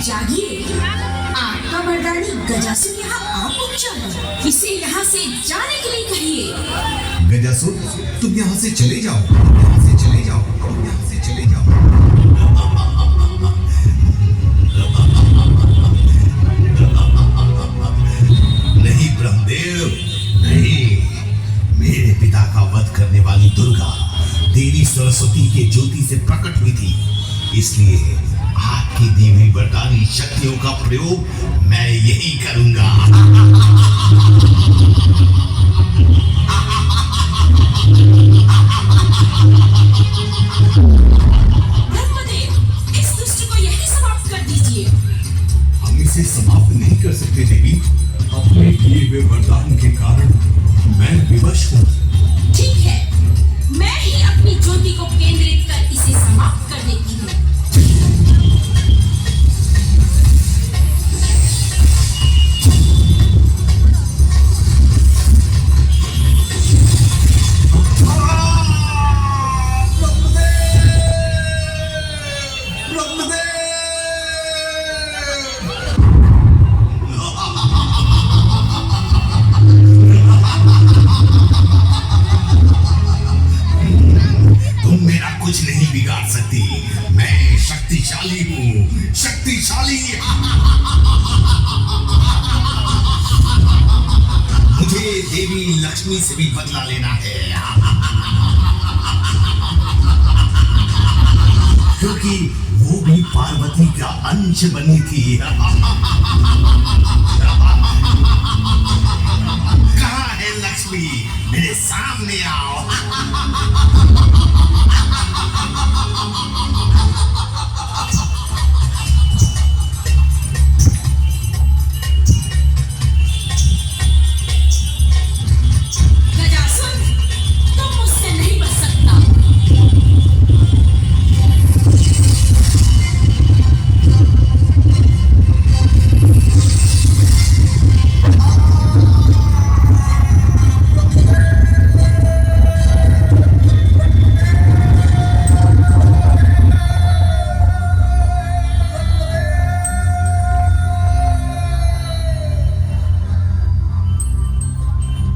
जागिए, आपका मर्दानी गजासुर यहाँ आ पहुंचा है। इसे यहाँ से जाने के लिए कहिए। गजासुर, तुम यहाँ से चले जाओ, यहाँ से चले जाओ, यहाँ से चले जाओ। नहीं ब्रह्मदेव, नहीं। मेरे पिता का वध करने वाली दुर्गा देवी सरस्वती के ज्योति से प्रकट हुई थी, इसलिए आपकी दी हुई वरदानी शक्तियों का प्रयोग मैं यही करूंगा। ब्रह्मदेव, इस दुष्ट को यही समाप्त कर दीजिए। हम इसे समाप्त नहीं कर सकते देवी। अपने दिए हुए वरदान के कारण मैं विवश हूँ। ठीक है, मैं ही अपनी ज्योति को केंद्रित कर इसे समाप्त कर देती हूँ। कुछ नहीं बिगाड़ सकती। मैं शक्तिशाली हूँ, शक्तिशाली। मुझे देवी लक्ष्मी से भी बदला लेना है, क्योंकि वो भी पार्वती का अंश बनी थी। कहाँ है लक्ष्मी? मेरे सामने आओ।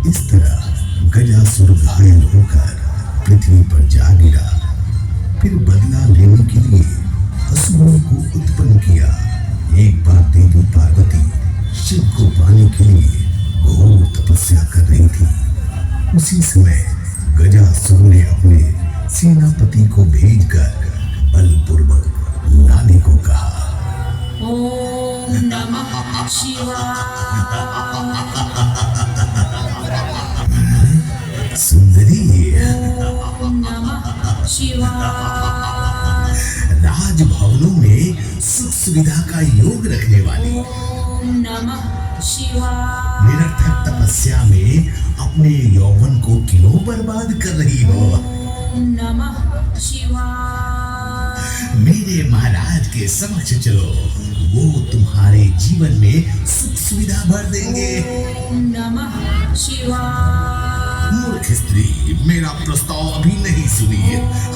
इस तरह गजासुर घायल होकर पृथ्वी पर जा गिरा। फिर बदला लेने के लिए असुरों को उत्पन्न किया। एक बार देवी पार्वती शिव को पाने के लिए घोर तपस्या कर रही थी। उसी समय गजासुर ने अपने सेनापति को भेजकर बलपूर्वक लाने को कहा। ओम नमः शिवाय। सुंदरी, ओम नमः शिवाय। राजभवनों में सुख सुविधा का योग रखने वाली, ओम नमः शिवाय। निरर्थक तपस्या में अपने यौवन को क्यों बर्बाद कर रही हो? ओम नमः शिवाय। मेरे महाराज के समक्ष चलो, वो तुम्हारे जीवन में सुख सुविधा भर देंगे। ओम नमः शिवाय। मूर्ख स्त्री, मेरा प्रस्ताव अभी नहीं सुनी।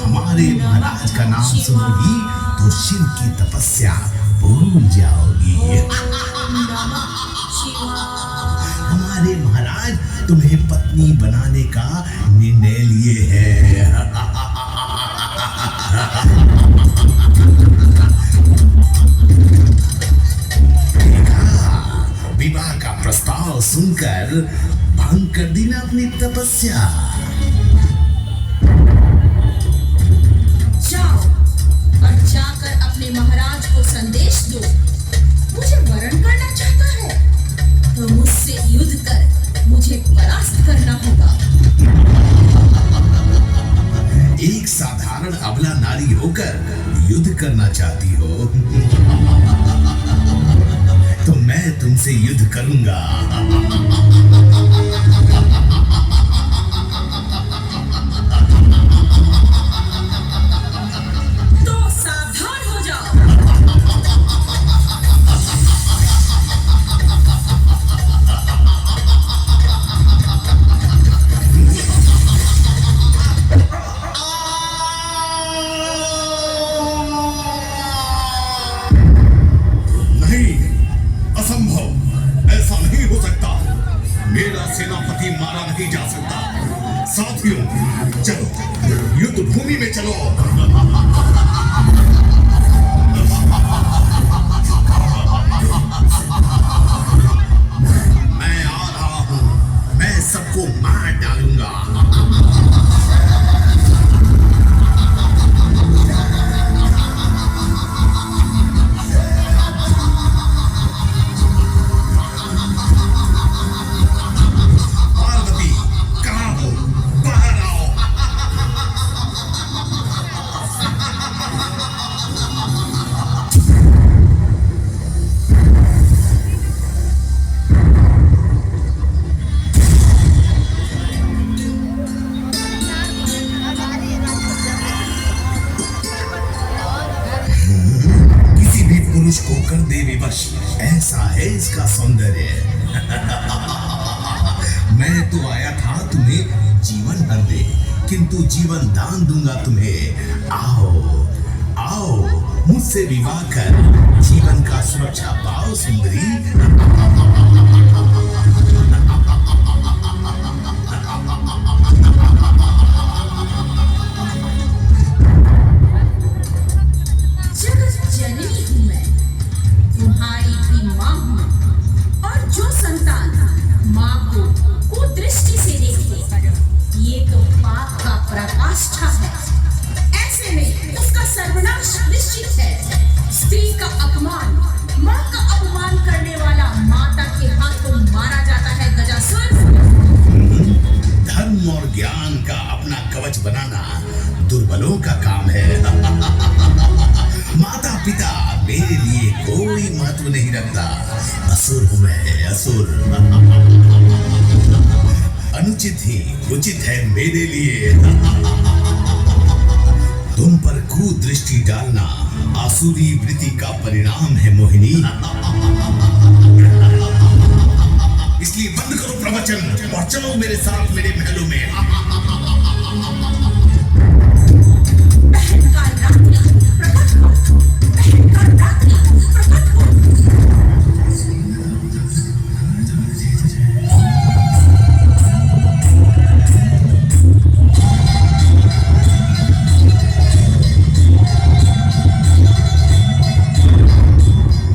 हमारे महाराज का नाम सुनोगी तो शिव की तपस्या भूल जाओगी। ओम नमः शिवाय। हमारे महाराज तुम्हें पत्नी बनाने का निर्णय लिए हैं। विवाह का प्रस्ताव सुनकर भंग कर दी ना अपनी तपस्या। जाओ और जाकर अपने महाराज को संदेश दो। मुझे वरण करना चाहता है तो मुझसे युद्ध कर मुझे परास्त करना होगा। एक साधारण अबला नारी होकर युद्ध करना चाहती हो तो मैं तुमसे युद्ध करूंगा। तो सावधान हो जाओ। पुरुष को कर दे विवश, ऐसा है इसका सौंदर्य। मैं तो आया था तुम्हें जीवन भरने, किंतु जीवन दान दूंगा तुम्हें। आओ आओ, मुझसे विवाह कर जीवन का सुरक्षा पाओ सुंदरी। जगत जननी हूँ मैं, तुम्हारी भी माँ हूँ, और जो संतान माँ को कुदृष्टि से देखे, ये तो पाप का पराकाष्ठा है। ऐसे में उसका सर्वनाश निश्चित है। स्त्री का अपमान, माँ का अपमान करने वाला माता के हाथों मारा जाता है गजासुर। धर्म और ज्ञान का अपना कवच बनाना दुर्बलों का काम है। माता पिता मेरे लिए कोई महत्व नहीं रखता। असुर हूं मैं, असुर। अनुचित ही उचित है मेरे लिए। तुम पर कुदृष्टि डालना आसुरी वृत्ति का परिणाम है मोहिनी। इसलिए बंद करो प्रवचन और चलो मेरे साथ मेरे महलों में। बहनकार रात्रि प्रकट हो, बहनकार रात्रि प्रकट हो।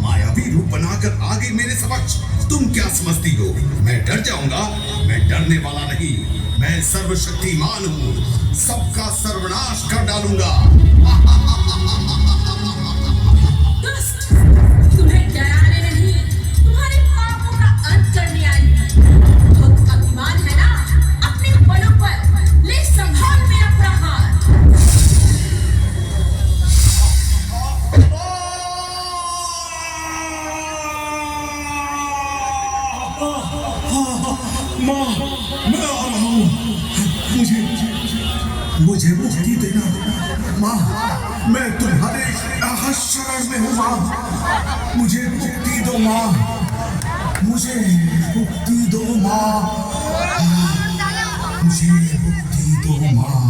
मायावी रूप बनाकर आ गई मेरे समक्ष। तुम क्या समझती हो मैं डर जाऊंगा? मैं डरने वाला नहीं, मैं सर्वशक्तिमान हूँ, सबका सर्वनाश कर डालूंगा। दुष्ट, तुम्हें डराने नहीं, तुम्हारे पापों का अंत करने आई हूँ। बहुत अभिमान है ना अपने बलों पर, ले संभाल मेरा प्रहार। माँ, मैं आ रहा हूँ। मुझे मुक्ति देना माँ। मैं तुम्हारे शरण में हूँ माँ। मुझे मुक्ति दो माँ, मुझे मुक्ति दो माँ, मुझे मुक्ति दो माँ।